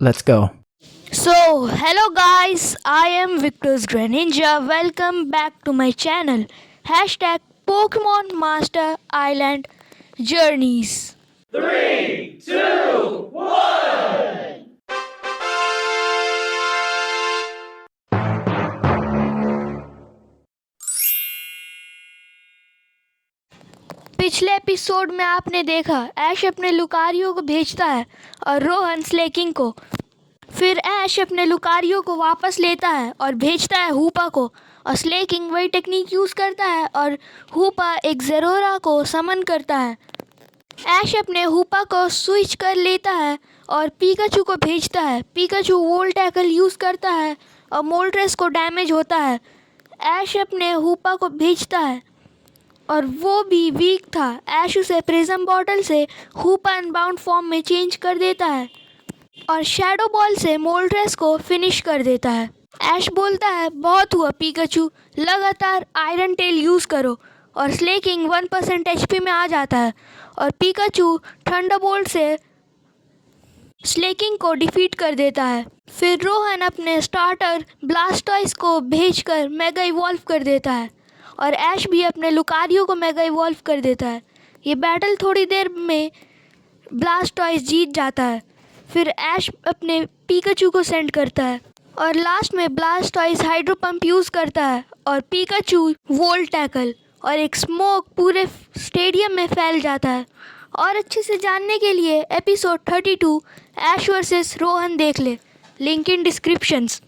Let's go. So, hello guys, I am Victor's Greninja. Welcome back to my channel. Hashtag Pokemon Master Island Journeys. पिछले episode में आपने देखा ऐश अपने लुकारियों को भेजता है और रोहन स्लेकिंग को। फिर ऐश अपने लुकारियों को वापस लेता है और भेजता है हूपा को, और स्लेकिंग वही टेक्निक यूज़ करता है और हूपा एक ज़ेरोरा को समन करता है। ऐश अपने हूपा को स्विच कर लेता है और पीकाचू को भेजता है। पीकाचू वोल्ट टैकल यूज़ करता है और मोल्ट्रेस को डैमेज होता है। ऐश अपने हूपा को भेजता है और वो भी वीक था। ऐश उसे प्रिज्म बॉटल से हूपा अनबाउंड फॉर्म में चेंज कर देता है और शैडो बॉल से मोल्ट्रेस को फिनिश कर देता है। ऐश बोलता है, बहुत हुआ पीकाचू, लगातार आयरन टेल यूज़ करो, और स्लेकिंग 1% एचपी में आ जाता है और पीकाचू थंडरबोल्ट से स्लेकिंग को डिफीट कर देता है। फिर रोहन अपने स्टार्टर ब्लास्टॉइस को भेजकर मेगा इवॉल्व कर देता है और ऐश भी अपने लुकारियो को मेगा इवॉल्व कर देता है। ये बैटल थोड़ी देर में ब्लास्टॉइस जीत जाता है। फिर ऐश अपने पीकाचू को सेंड करता है और लास्ट में ब्लास्टॉइस हाइड्रो पंप यूज़ करता है और पीकाचू वोल्ट टैकल और एक स्मोक पूरे स्टेडियम में फैल जाता है। और अच्छे से जानने के लिए एपिसोड 32 ऐश वर्सेस रोहन देख ले, लिंक इन डिस्क्रिप्शंस।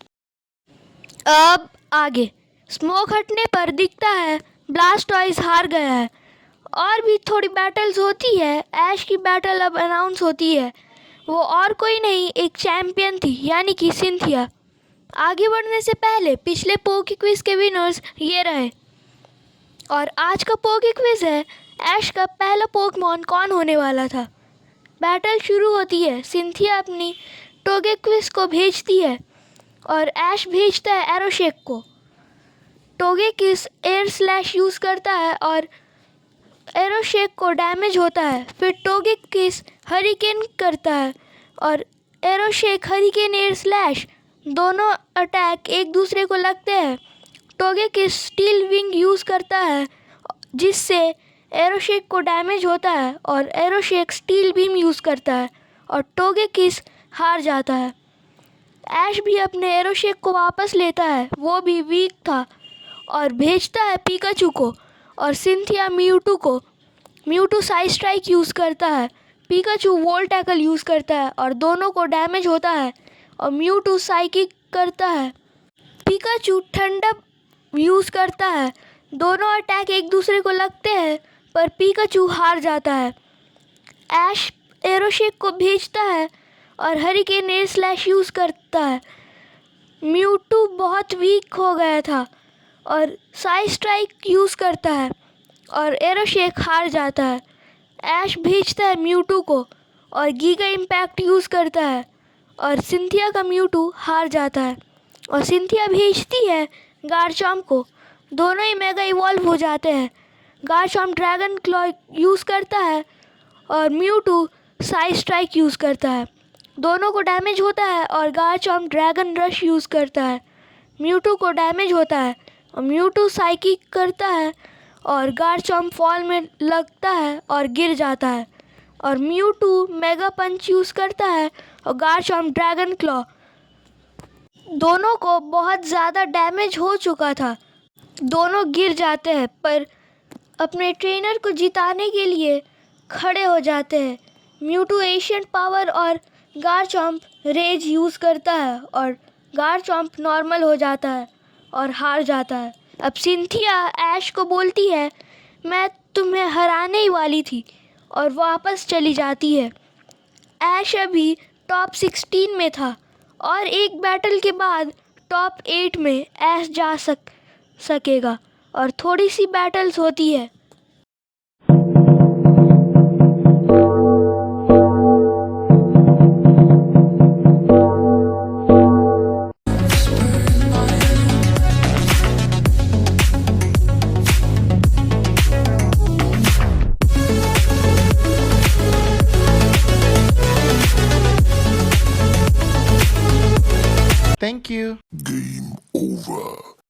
अब आगे स्मोक हटने पर दिखता है ब्लास्टॉइस हार गया है। और भी थोड़ी बैटल्स होती है। ऐश की बैटल अब अनाउंस होती है। वो और कोई नहीं, एक चैम्पियन थी, यानी कि सिंथिया। आगे बढ़ने से पहले पिछले पोकी क्विज के विनर्स ये रहे। और आज का पोकी क्विज है, ऐश का पहला पोकेमॉन कौन होने वाला था। बैटल शुरू होती है। सिंथिया अपनी टोगेक्विस को भेजती है और ऐश भेजता है एरोशेक को। टोगेक्विस एयर स्लैश यूज़ करता है और एरोशेक को डैमेज होता है। फिर टोगेक्विस हरिकेन करता है और एरोशेक हरिकेन एयर स्लैश, दोनों अटैक एक दूसरे को लगते हैं। टोगेक्विस स्टील विंग यूज़ करता है जिससे एरोशेक को डैमेज होता है और एरोशेक स्टील बीम यूज़ करता है और टोगेक्विस हार जाता है। ऐश भी अपने एरोशेक को वापस लेता है, वो भी वीक था, और भेजता है पीकाचू को। और सिंथिया म्यूटू को। म्यूटू साइड स्ट्राइक यूज़ करता है, पीकाचू वोल्ट टैकल यूज़ करता है और दोनों को डैमेज होता है और म्यूटू साइकिक करता है। पीकाचू ठंडा यूज़ करता है, दोनों अटैक एक दूसरे को लगते हैं पर पीकाचू हार जाता है। ऐश एरोशेक को भेजता है और हरिकेन एयर स्लैश यूज़ करता है। म्यूटू बहुत वीक हो गया था और साइड स्ट्राइक यूज़ करता है और एरोशेक हार जाता है। ऐश भेजता है म्यूटू को और गीगा इम्पैक्ट यूज़ करता है और सिंथिया का म्यूटू हार जाता है। और सिंथिया भेजती है गार्चॉम्प को, दोनों ही मेगा इवॉल्व हो जाते हैं। गार्चॉम्प ड्रैगन क्लॉ यूज़ करता है और म्यूटू साइड स्ट्राइक यूज़ करता है, दोनों को डैमेज होता है। और गार्चॉम्प ड्रैगन रश यूज़ करता है, म्यूटू को डैमेज होता है और म्यूटू साइकिक करता है और गार्चॉम्प फॉल में लगता है और गिर जाता है। और म्यूटू मेगा पंच यूज़ करता है और गार्चॉम्प ड्रैगन क्लॉ, दोनों को बहुत ज़्यादा डैमेज हो चुका था, दोनों गिर जाते हैं पर अपने ट्रेनर को जिताने के लिए खड़े हो जाते हैं। म्यूटू एशियंट पावर और गार्चॉम्प रेज यूज़ करता है और गार्चॉम्प नॉर्मल हो जाता है और हार जाता है। अब सिंथिया ऐश को बोलती है, मैं तुम्हें हराने ही वाली थी, और वापस चली जाती है। ऐश अभी टॉप 16 में था और एक बैटल के बाद टॉप 8 में ऐश जा सकेगा और थोड़ी सी बैटल्स होती है। Thank you. Game over.